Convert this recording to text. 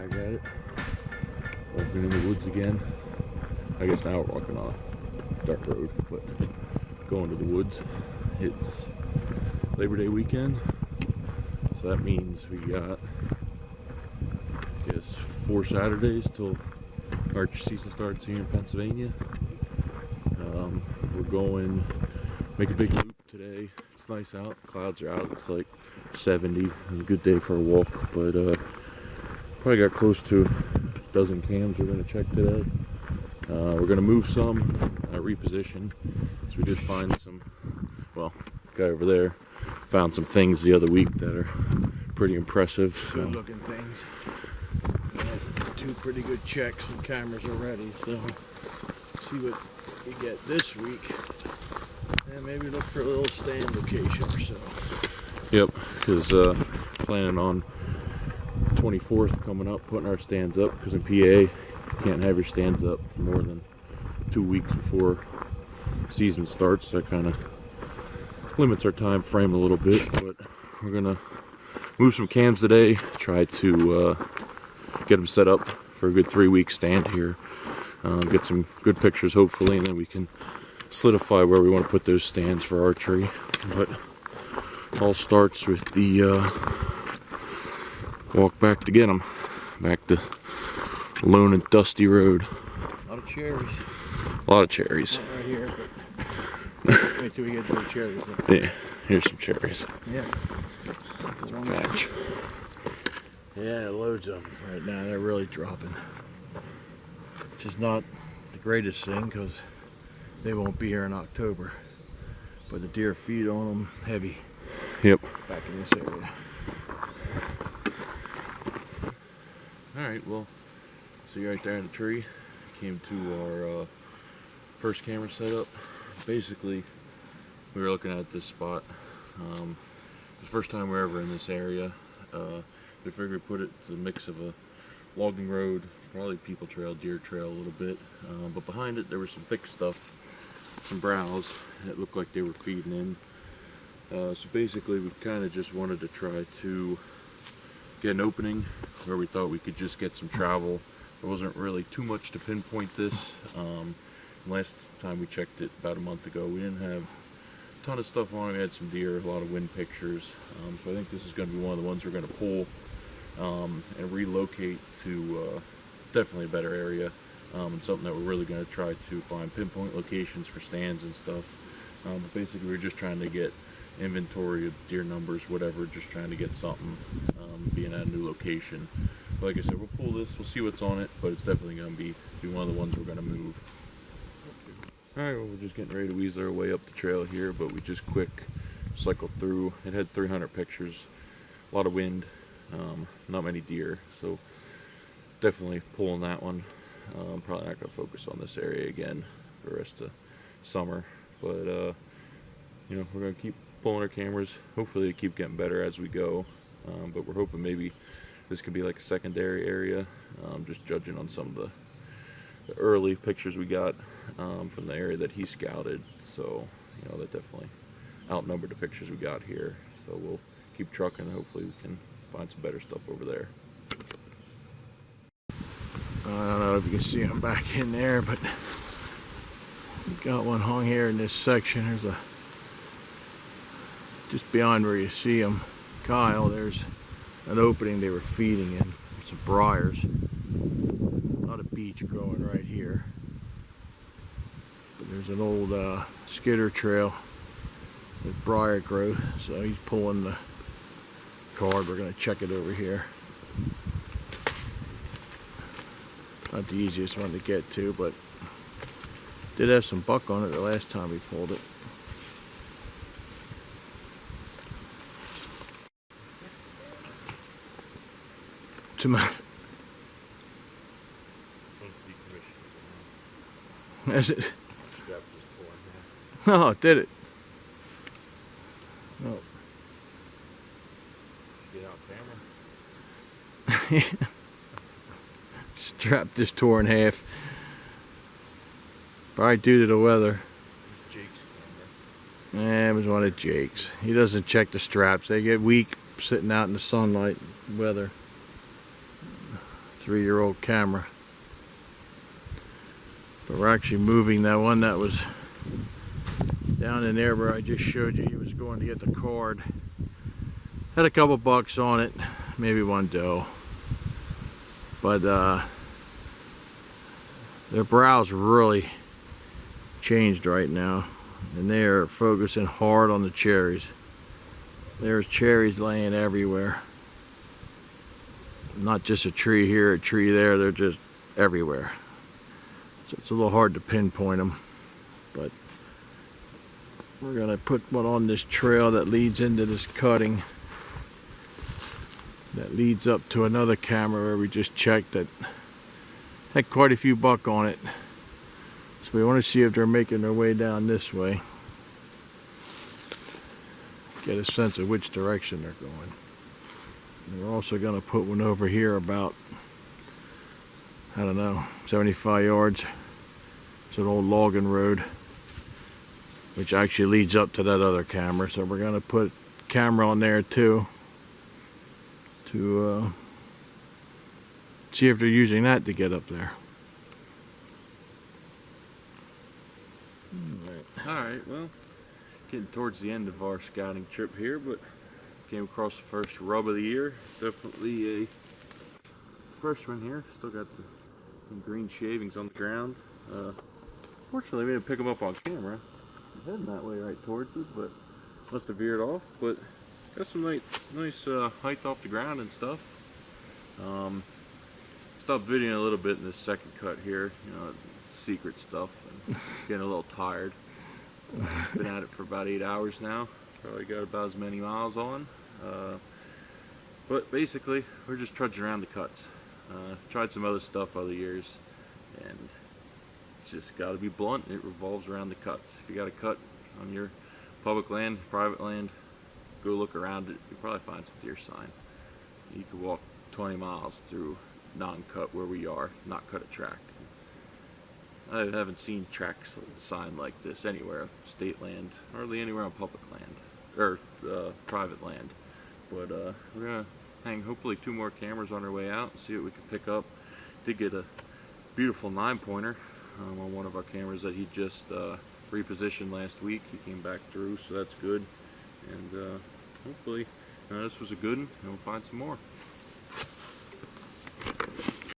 back at it. Walking in the woods again. I guess now we're walking on a dark road, but going to the woods. It's Labor Day weekend, so that means we got, I guess, 4 Saturdays till archery season starts here in Pennsylvania. We're going make a big loop today. It's nice out, clouds are out, it's like 70. It was a good day for a walk, but probably got close to a dozen cams we're going to check today. We're going to move some, reposition, so we did find some, well, guy over there found some things the other week that are pretty impressive. Good looking things. Yeah, 2 pretty good checks and cameras already, so see what we get this week. And maybe look for a little stand location or so. Yep, because planning on 24th coming up, putting our stands up, because in PA you can't have your stands up for more than 2 weeks before season starts. That kind of limits our time frame a little bit, but we're gonna move some cams today, try to get them set up for a good 3-week stand here, get some good pictures hopefully, and then we can solidify where we want to put those stands for archery. But all starts with the walk back to get them, back to lone and dusty road. A lot of cherries. A lot of cherries. Not right here, but wait till we get to the cherries. Yeah, here's some cherries. Yeah. Patch. Yeah, loads of them right now. They're really dropping. Which is not the greatest thing because they won't be here in October. But the deer feed on them heavy. Yep. Back in this area. Alright, well, see right there in the tree. Came to our first camera setup. Basically, we were looking at this spot. The first time we're ever in this area. We figured we'd put it to a mix of a logging road, probably people trail, deer trail a little bit. But behind it there was some thick stuff, some browse that looked like they were feeding in. So basically we kind of just wanted to try to get an opening where we thought we could just get some travel. There wasn't really too much to pinpoint this. Last time we checked it about a month ago, we didn't have a ton of stuff on it. We had some deer, a lot of wind pictures. So I think this is going to be one of the ones we're going to pull and relocate to definitely a better area, and something that we're really going to try to find pinpoint locations for stands and stuff. But basically we're just trying to get inventory of deer numbers, whatever, just trying to get something, being at a new location. But like I said, we'll pull this, we'll see what's on it, but it's definitely going to be one of the ones we're going to move. Alright, well, we're just getting ready to weasel our way up the trail here, but we just quick cycled through. It had 300 pictures, a lot of wind, not many deer, so definitely pulling that one. Probably not going to focus on this area again for the rest of summer, but you know, we're going to keep pulling our cameras. Hopefully they keep getting better as we go, but we're hoping maybe this could be like a secondary area, just judging on some of the early pictures we got from the area that he scouted. So, you know, that definitely outnumbered the pictures we got here. So we'll keep trucking. Hopefully we can find some better stuff over there. I don't know if you can see them back in there, but we got one hung here in this section. There's a, just beyond where you see them, Kyle, there's an opening they were feeding in. There's some briars. A lot of beech growing right here. But there's an old skidder trail with briar growth, so he's pulling the card. We're going to check it over here. Not the easiest one to get to, but did have some buck on it the last time we pulled it. To my is it? Oh, did it? Oh. Get out camera. Strap just tore in half. Probably due to the weather. Jake's camera. Yeah, it was one of Jake's. He doesn't check the straps. They get weak sitting out in the sunlight weather. 3-year-old camera. But we're actually moving that one that was down in there where I just showed you. He was going to get the cord. Had a couple bucks on it, maybe one doe. But their brow's really changed right now, and they are focusing hard on the cherries. There's cherries laying everywhere. Not just a tree here, a tree there, they're just everywhere. So it's a little hard to pinpoint them, but we're gonna put one on this trail that leads into this cutting that leads up to another camera where we just checked that had quite a few buck on it. So we want to see if they're making their way down this way. Get a sense of which direction they're going. And we're also going to put one over here about, I don't know, 75 yards. It's an old logging road, which actually leads up to that other camera. So we're going to put camera on there too, to see if they're using that to get up there. Alright, well, getting towards the end of our scouting trip here, but came across the first rub of the year. Definitely a fresh one here. Still got the green shavings on the ground. Fortunately, we didn't pick them up on camera. I'm heading that way right towards it, but must have veered off. But got some nice height off the ground and stuff. Stopped videoing a little bit in this second cut here, you know, secret stuff, and getting a little tired. Been at it for about 8 hours now. Probably got about as many miles on. But basically, we're just trudging around the cuts. Tried some other stuff other years, and just got to be blunt. It revolves around the cuts. If you got a cut on your public land, private land, go look around it. You'll probably find some deer sign. You could walk 20 miles through non-cut where we are, not cut a track. I haven't seen tracks sign like this anywhere, state land, hardly anywhere on public land, or private land. But we're gonna hang hopefully 2 more cameras on our way out and see what we can pick up. Did get a beautiful 9-pointer on one of our cameras that he just repositioned last week. He came back through, so that's good. And hopefully this was a good one, and we'll find some more.